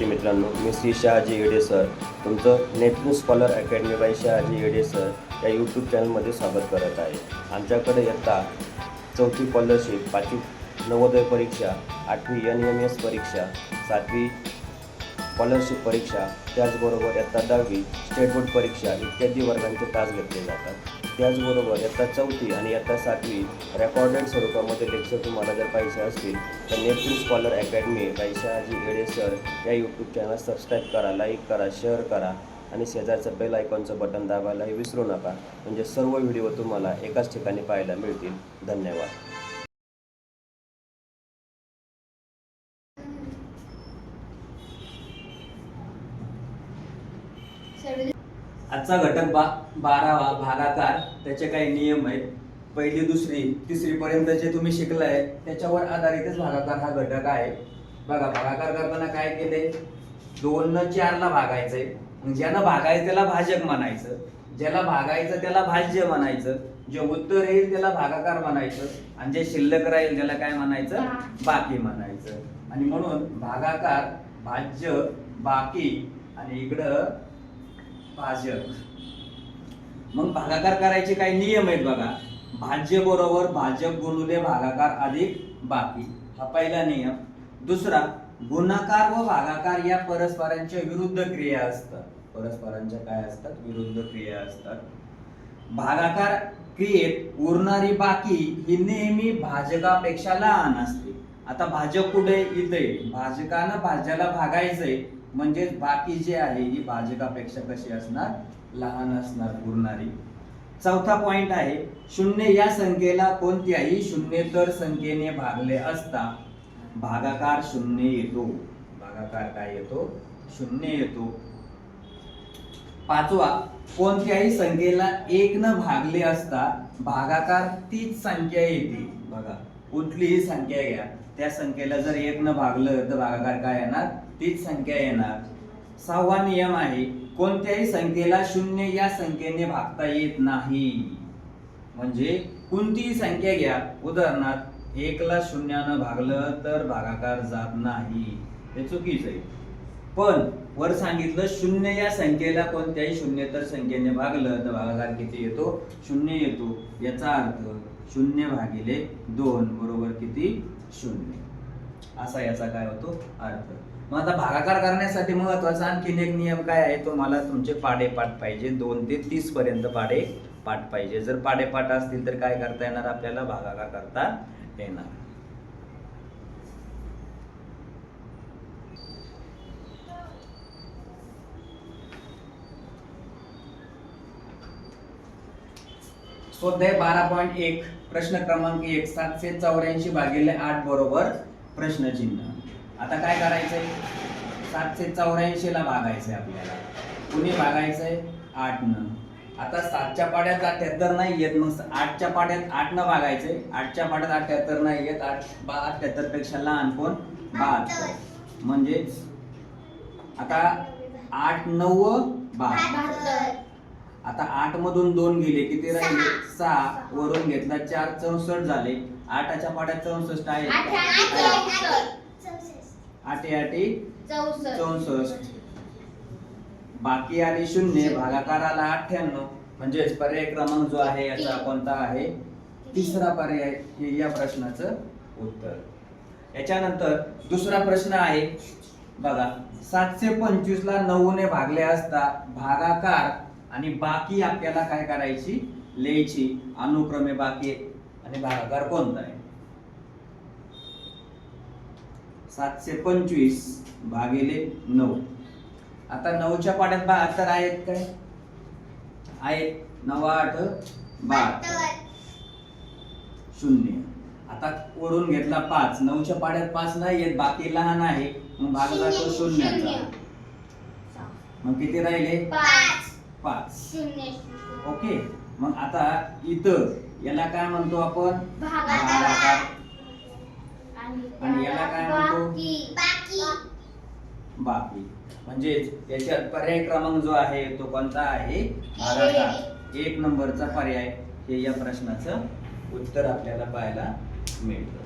मित्रांनो, मी श्री शहाजी येडे सर तुमचं network scholar academy by Shahaji Yede sir या यूट्यूब चॅनलमध्ये स्वागत करत आहे. आमच्याकडे इयत्ता 4थी स्कॉलरशिप, 5वी नवोदय परीक्षा, 8वी NMS परीक्षा, 7वी स्कॉलरशिप परीक्षा, त्याचबरोबर इयत्ता 10वी स्टेट बोर्ड परीक्षा इत्यादी वर्गांचे तास घेतले जातात. त्याचबरोबर इयत्ता 4थी आणि इयत्ता 7वी रेकॉर्डेड स्वरूपामध्ये लेक्चर तुम्हाला जर पाहिजे असतील तर network scholar academy by Shahaji Yede sir या यूट्यूब चॅनल सबस्क्राईब करा, लाईक करा, शेअर करा आणि शेजारचं बेल आयकॉनचं बटन दाबायलाही विसरू नका. म्हणजे सर्व व्हिडिओ तुम्हाला एकाच ठिकाणी पाहायला मिळतील. धन्यवाद. आजचा घटक 12वा भागाकार. त्याचे काही नियम आहेत. पहिली, दुसरी, तिसरी पर्यंत जे तुम्ही शिकलाय त्याच्यावर आधारितच भागाकार हा घटक आहे. बघा, भागाकार करताना काय केले, 2 न 4 ला भागायचंय. ज्याला भागायचं त्याला भाजक म्हणायचं, ज्याला भागायचं त्याला भाज्य म्हणायचं, जे उत्तर येईल त्याला भागाकार म्हणायचं आणि जे शिल्लक राहील त्याला काय म्हणायचं, बाकी म्हणायचं. आणि म्हणून भागाकार, भाज्य, बाकी आणि इकडं भाजक. मग भागाकार करायचे काही नियम आहेत बघा. भाज्य बरोबर भाजक गुणुले भागाकार अधिक बाकी, हा पहिला नियम. दुसरा, गुणाकार व भागाकार या परस्परांच्या विरुद्ध क्रिया असतात. परस्परांच्या काय असतात, विरुद्ध क्रिया असतात. भागाकार क्रियेत उरणारी बाकी ही नेहमी भाजकापेक्षा लहान असते. आता भाजक कुठे, इथे भाजकानं भाज्याला भागायचंय म्हणजेच बाकी जे आहे ही भाजकापेक्षा कशी असणार, लहान असणार, उरणारी. चौथा पॉइंट आहे, शून्य या संख्येला कोणत्याही शून्येतर संख्येने भागले असता भागाकार शून्य येतो. भागाकार काय येतो, शून्य येतो. पाचवा, कोणत्याही संख्येला 1 न भागले असता भागाकार तीच संख्या येते. बघा, कुठलीही संख्या घ्या, त्या संख्येला जर 1 न भागलं तर भागाकार काय येणार, तीच संख्या येणार. 6वा नियम आहे, कोणत्याही संख्येला 0 या संख्येने भागता येत नाही. म्हणजे कोणतीही संख्या घ्या, उदाहरणार्थ 1 ला 0 न भागलं तर भागाकार जात नाही, हे चुकीचं आहे. पण वर सांगितलं 0 या संख्येला कोणत्याही शून्येतर संख्येने भागलं तर भागाकार किती येतो, 0 येतो. याचा अर्थ 0/2 बरोबर किती, 0. असा याचा काय होतो अर्थ. मग आता भागाकार करण्यासाठी महत्वाचा आणखीन एक नियम काय आहे, तो मला तुमचे पाढेपाठ पाहिजे. 2 ते 30 पर्यंत पाढेपाठ पाहिजे. जर पाढेपाठ असतील तर काय करता येणार, आपल्याला भागाकार करता येणार. स्वाध्याय 12.1 प्रश्न क्रमांक 1, 784 भागिले 8 बरोबर प्रश्नचिन्ह. आता काय करायचंय, 784 ला भागायचंय आपल्याला. कुणी भागायचंय, 8 न. आता 7च्या पाड्यात 78 नाही येत, मग 8च्या पाड्यात 8 न भागायचंय. 8च्या पाड्यात 78 नाही येत, 78 पेक्षा लहान कोण, 72. म्हणजे आता 8 9 72. आता 8 मधून 2 गेले, किती राहिले, 6. वरून घेतला 4, 64 झाले. 8च्या पाड्यात 64 आहे, 8 64. बाकी आली 0, भागाकार आला 98. म्हणजेच पर्याय क्रमांक जो आहे याचा कोणता आहे, तिसरा पर्याय, हे या प्रश्नाचं उत्तर. याच्यानंतर दुसरा प्रश्न आहे बघा, 725 ला 9 ने भागले असता भागाकार आणि बाकी आपल्याला काय करायची, लिहायची. अनुक्रमे बाकी आणि भागाकार कोणता आहे. 725 भागिले 9. आता 9च्या पाड्यात 72 आहेत काय, आहेत. 9 8 72, 0. आता वरून घेतला 5, 9च्या पाड्यात 5 नाही येत, बाकी लहान आहे, मग भाग जातो 0चा. मग किती राहिले, 5. ओके. मग आता इथं याला काय म्हणतो आपण, भागाकार. आणि याला काय म्हणतो, बाकी. म्हणजे याच्यात पर्याय क्रमांक जो आहे तो कोणता आहे, भागाकार. 1 नंबरचा पर्याय हे या प्रश्नाचं उत्तर आपल्याला पाहायला मिळतं.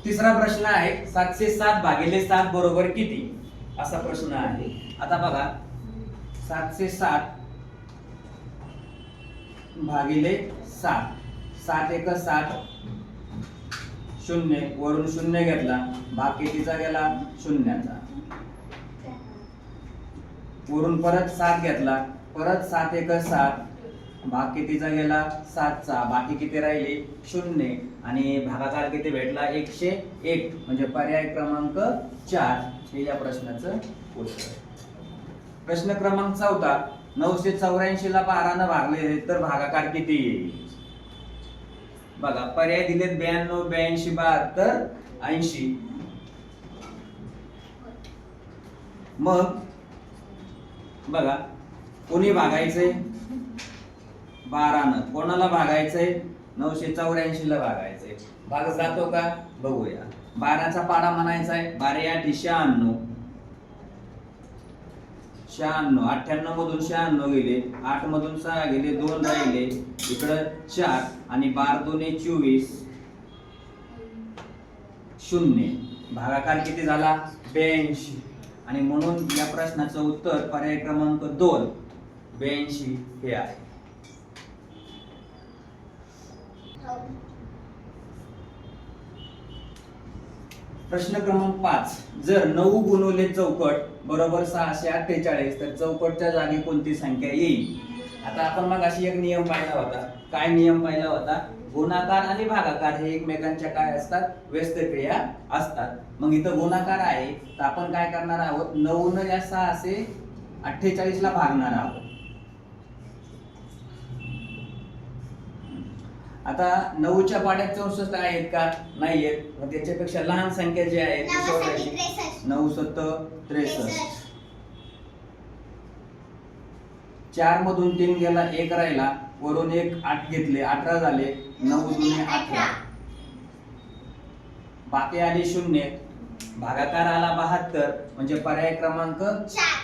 तिसरा प्रश्न आहे 707 भागिले 7 बरोबर किती, असा प्रश्न आहे. आता बघा 707 भागिले 7, 7 एक 7, शून्य वरून शून्य घेतला, भाग कितीचा गेला, शून्याचा. वरून परत 7 घेतला, परत 7 एक 7, भाग कितीचा गेला, 7चा. बाकी किती राहिले, शून्य. आणि भागाकार किती भेटला, 101. म्हणजे पर्याय क्रमांक 4 हे या प्रश्नाचं उत्तर. प्रश्न क्रमांक 14, 984 ला 12 ने भागले तर भागाकार किती येईल. बघा पर्याय दिलेत 92, 82, 72, 80. मग बघा कोणी भागायचंय, 12 न. कोणाला भागायचंय, 984 ला भागायचंय. भाग जातो का, बघूया. 12चा पाडा म्हणायचा आहे, 12 8 96, 96, 98 मधून 96 गेले, 8 मधून 6 गेले, 2 राहिले, इकडं 4 आणि 12 2 24, 0. भागाकार किती झाला, 82. आणि म्हणून या प्रश्नाचं उत्तर पर्याय क्रमांक 2 82 हे आहे. प्रश्न क्रमांक 5, जर 9 गुणिले चौकट बरोबर 648 तर चौकटच्या जागी कोणती संख्या येईल. आता आपण मग अशी एक नियम पाहिला होता. काय नियम पाहिला होता, गुणाकार आणि भागाकार हे एकमेकांच्या काय असतात, व्यस्त क्रिया असतात. मग इथं गुणाकार आहे तर आपण काय करणार आहोत, 9 न या 648 ला भागणार आहोत. आता 9च्या पाड्यात 64 आहेत का, नाहीयेत. मग त्याच्यापेक्षा लहान संख्या जी आहे ती शोधायची. 9 7 63. 4 मधून 3 गेला, 1 राहिला, वरून 1 8 घेतले, 18 झाले, 9 दुने 18. बाकी आले 0. भागाकार आला 72. म्हणजे पर्याय क्रमांक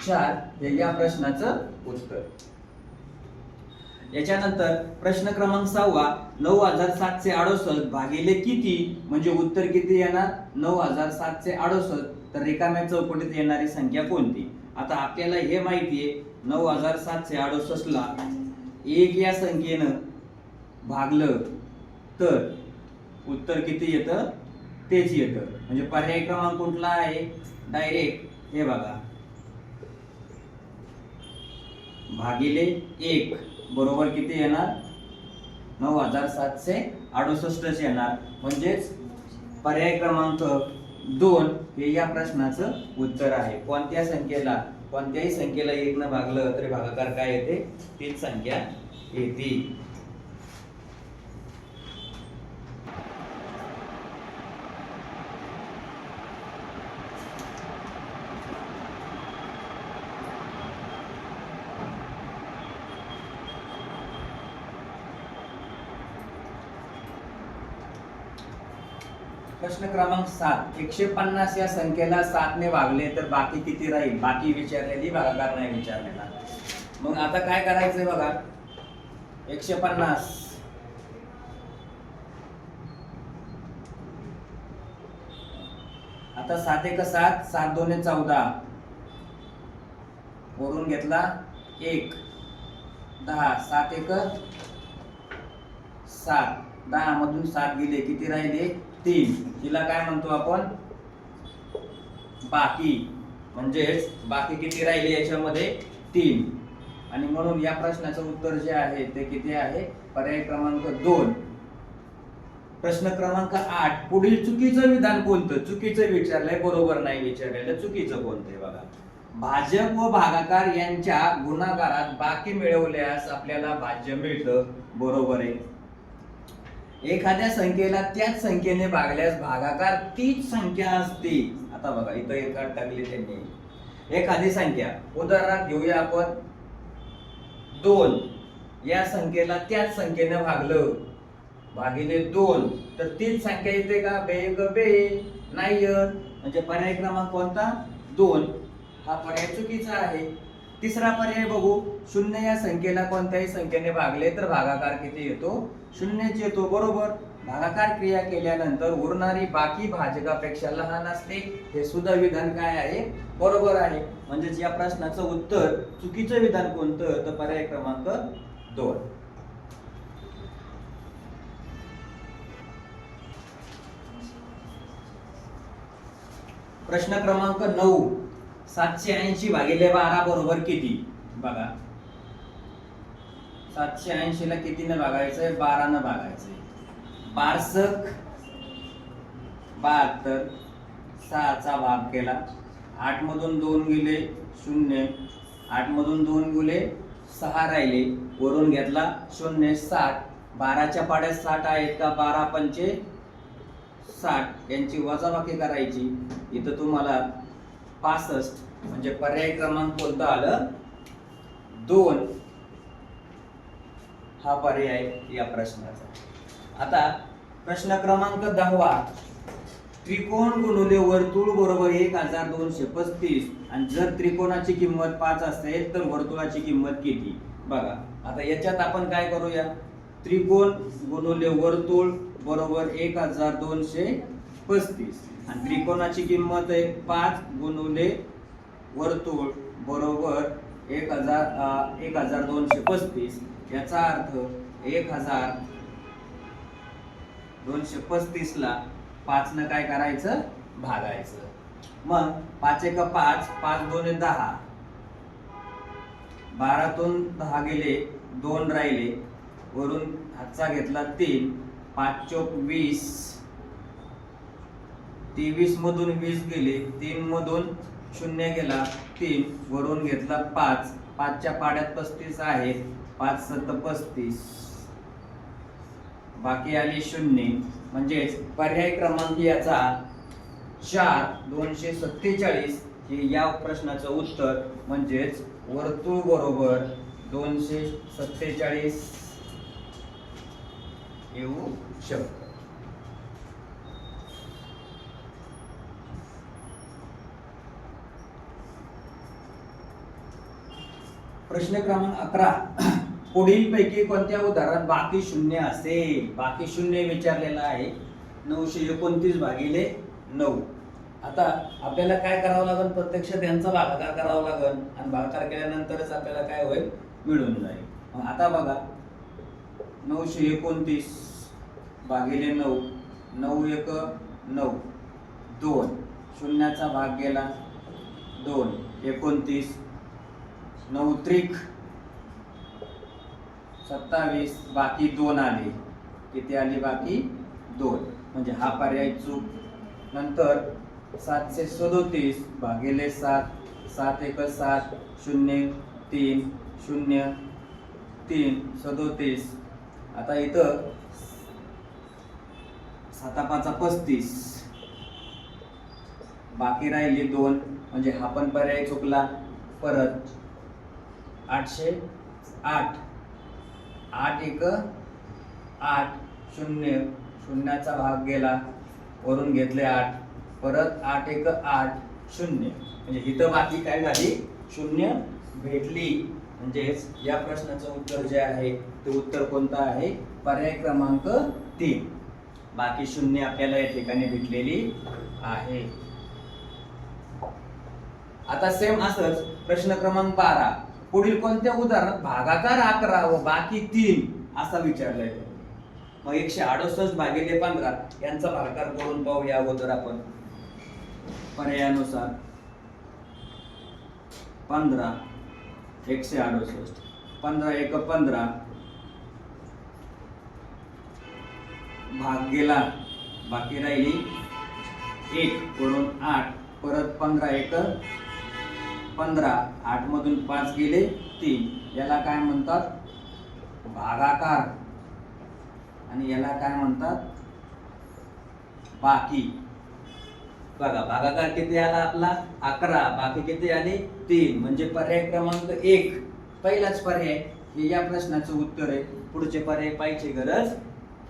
4 हे या प्रश्नाचं उत्तर. याच्यानंतर प्रश्न क्रमांक 6, 9768 भागिले किती, म्हणजे उत्तर किती येणार, 9768. तर रिकाम्या चौकटीत येणारी संख्या कोणती. आता आपल्याला हे माहितीये 9768 ला 1 या संख्येनं भागलं तर उत्तर किती येतं, तेच येतं. म्हणजे पर्याय क्रमांक कुठला आहे, डायरेक्ट हे बघा, भागिले 1 बरोबर किती येणार, 9768 येणार. म्हणजेच पर्याय क्रमांक 2 हे या प्रश्नाचं उत्तर आहे. कोणत्या संख्येला, कोणत्याही संख्येला 1 न भागलं तरी भागाकार काय येते, तीच संख्या येते. प्रश्न क्रमांक 7, 150 या संख्येला 7 ने भागले तर बाकी किती राहील. बाकी विचारलेली, भागाकार नाही विचारलेला. मग आता काय करायचंय बघा, 150 आता 7 1 7, 7 2 14, वरून घेतला 1, 10, 7 1 7, 10 मधून 7 गेले, किती राहिले, 3. हिला काय म्हणतो आपण, बाकी. म्हणजेच बाकी किती राहिले याच्यामध्ये, 3. आणि म्हणून या प्रश्नाचं उत्तर जे आहे ते किती आहे, पर्याय क्रमांक 2. प्रश्न क्रमांक 8, पुढील चुकीचं विधान कोणतं. चुकीचं विचारलंय, बरोबर नाही विचारलेलं. चुकीचं कोणतंय बघा, भाजक व भागाकार यांच्या गुणाकारात बाकी मिळवल्यास आपल्याला भाज्य मिळतं. बरोबर आहे. एखाद्या संख्येला त्याच संख्येने भागल्यास भागाकार तीच संख्या असते. आता बघा इथं एक अट टाकली त्यांनी. एखादी संख्या उदाहरणार्थ घेऊया आपण, 2 या संख्येला त्याच संख्येने भागलं, भागिले 2 तर तीच संख्या येते का, बे नाही येत. म्हणजे पर्याय क्रमांक कोणता, 2 हा पर्याय चुकीचा आहे. तिसरा पर्याय बघू, 0 या संख्येला कोणत्याही संख्येने भागले तर भागाकार किती येतो, 0च येतो. बरोबर. भागाकार क्रिया केल्यानंतर उरणारी बाकी भाजकापेक्षा लहान असते. हे सुद्धा विधान काय आहे? बरोबर आहे. म्हणजेच या प्रश्नाचं उत्तर चुकीचं विधान कोणतं? तर पर्याय क्रमांक 2. प्रश्न क्रमांक 9. 780 भागिले 12 बरोबर किती? बघा, 780 ला कितीने भागायचंय? 12 ने भागायचंय. 62 72 6 चा भाग केला. 8 मधून 2 गेले 0. 8 मधून 2 गेले 6 राहिले. वरून घेतला 0. 60. 12च्या पाड्यात 60 आहेत का? 12 पंचे 60 यांची वजाबाकी करायची. इथं तुम्हाला 65 म्हणजे पर्याय क्रमांक कोणता आलं? 2 हा पर्याय या प्रश्नाचा. आता प्रश्न क्रमांक 10. त्रिकोण गुणिले वर्तुळ बरोबर 1235 आणि जर त्रिकोणाची किंमत 5 असेल तर वर्तुळाची किंमत किती? बघा, आता याच्यात आपण काय करूया? त्रिकोण गुणिले वर्तुळ बरोबर 1235 आणि त्रिकोणाची किंमत आहे 5 गुणिले वर्तुळ बरोबर 1235. याचा अर्थ 1235 ला 5 न काय करायचं? भागायचं. मग 5 एक 5, 5 2 10. 12 तून 10 गेले 2 राहिले. वरून हातचा घेतला 3. 5 चोक 20. 23 मधून 20 गेले. 3 मधून 0 गेला 3. वरून घेतला 5. 5च्या पाड्यात 35 आहेत. 5 7 35. बाकी आली 0. म्हणजेच पर्याय क्रमांक याचा 4 247 हे या प्रश्नाचं उत्तर. म्हणजेच वर्तुळ बरोबर 247 येऊ शकतं. प्रश्न क्रमांक 11. पुढील पैकी कोणत्या उदाहरणात बाकी शून्य असेल? बाकी शून्य विचारलेला आहे. 929 भागिले 9. आता आपल्याला काय करावं लागेल? प्रत्यक्ष त्यांचा भागाकार करावा लागेल आणि भागाकार केल्यानंतरच आपल्याला काय होईल? मिळून जाईल. मग आता बघा, 929 भागिले 9. 9 एक 9. 2 शून्याचा भाग गेला 2. 29. 9 त्रिक 27. बाकी 2 आले. किती आली? बाकी 2. म्हणजे हा पर्याय चूक. नंतर 737 भागिले 7. 7 एक 7. 0 3 0 3 37. आता इथं 7 5 35. बाकी राहिली 2 म्हणजे हा पण पर्याय चुकला. परत 808. 8 एक 8. 0 शून्याचा भाग गेला. वरून घेतले 8. परत 8 एक 8 0 म्हणजे इथं बाकी काय झाली? 0 भेटली. म्हणजेच या प्रश्नाचं उत्तर जे आहे ते उत्तर कोणतं आहे? पर्याय क्रमांक 3. बाकी 0 आपल्याला या ठिकाणी भेटलेली आहे. आता सेम असंच प्रश्न क्रमांक 12. पुढील कोणत्या उदाहरणात भागाकार 11 व बाकी 3 असा विचारलाय? मग 168 भागिले 15 यांचा भागाकार करून पाहूया अगोदर आपण. पर्यायानुसार 15 168. 15 एक 15. भाग गेला. बाकी राहिली 1. वरून 8. परत 15 एक 15. 8 मधून 5 गेले 3. याला काय म्हणतात? भागाकार. आणि याला काय म्हणतात? बाकी. बघा, भागाकार किती आला आपला? 11. बाकी किती आले? 3. म्हणजे पर्याय क्रमांक 1 पहिलाच पर्याय हे या प्रश्नाचं उत्तर आहे. पुढचे पर्याय पाहिजे गरज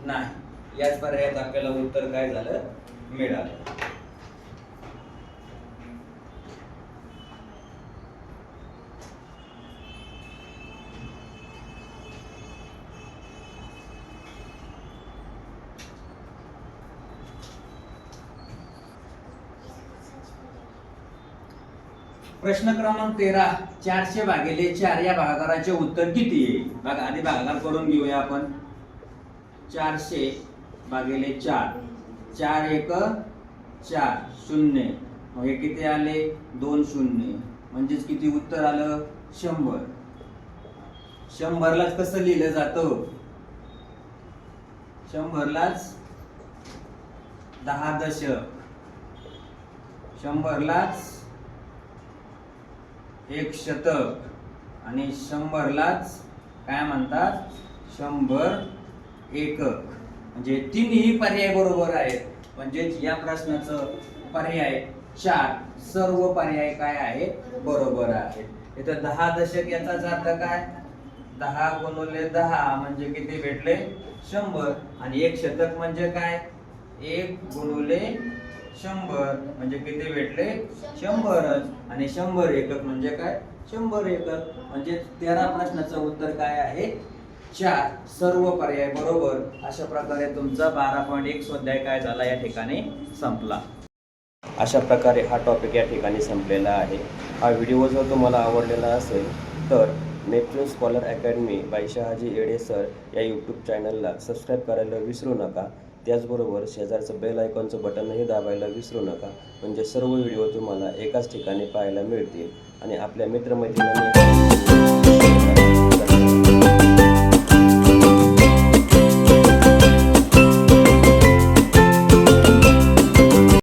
नाही. याच पर्यायात आपल्याला उत्तर काय झालं? मिळालं. प्रश्न क्रमांक 13, 400 भागिले 4 या भागाकाराचे उत्तर किती येईल? बघा आधी भागाकार करून घेऊया आपण. 400 भागिले 4, 4 1 4 0, मग हे किती आले? 2 शून्य, म्हणजेच किती उत्तर आलं? 100. 100 लाच कसं लिहिलं जातं? 100 लाच 10 दशक, 100 लाच 1 शतक आणि 100 लाच काय म्हणतात? 100 एकक. म्हणजे तिन्ही पर्याय बरोबर आहेत. म्हणजे या प्रश्नाचं पर्याय 4 सर्व पर्याय काय आहेत? बरोबर आहेत. इथं 10 दशक याचाच अर्थ काय? 10 गुणिले 10 म्हणजे किती भेटले? 100. आणि 1 शतक म्हणजे काय? 1 गुणिले 100 म्हणजे किती भेटले? 100च. आणि 100 एकक म्हणजे काय? 100 एकक. म्हणजे 13 प्रश्नाचं उत्तर काय आहे? 4 सर्व पर्याय बरोबर. अशा प्रकारे तुमचा 12.1 स्वाध्याय काय झाला या ठिकाणी संपला. अशा प्रकारे हा टॉपिक या ठिकाणी संपलेला आहे. हा व्हिडिओ जर तुम्हाला आवडलेला असेल तर Neptune scholar academy by Shahaji Yede sir या यूट्यूब चॅनलला सबस्क्राईब करायला विसरू नका. त्याचबरोबर शेजारचं बेल आयकॉनचं बटनही दाबायला विसरू नका. म्हणजे सर्व व्हिडिओ तुम्हाला एकाच ठिकाणी पाहायला मिळतील आणि आपल्या मित्रमैत्रिणींनी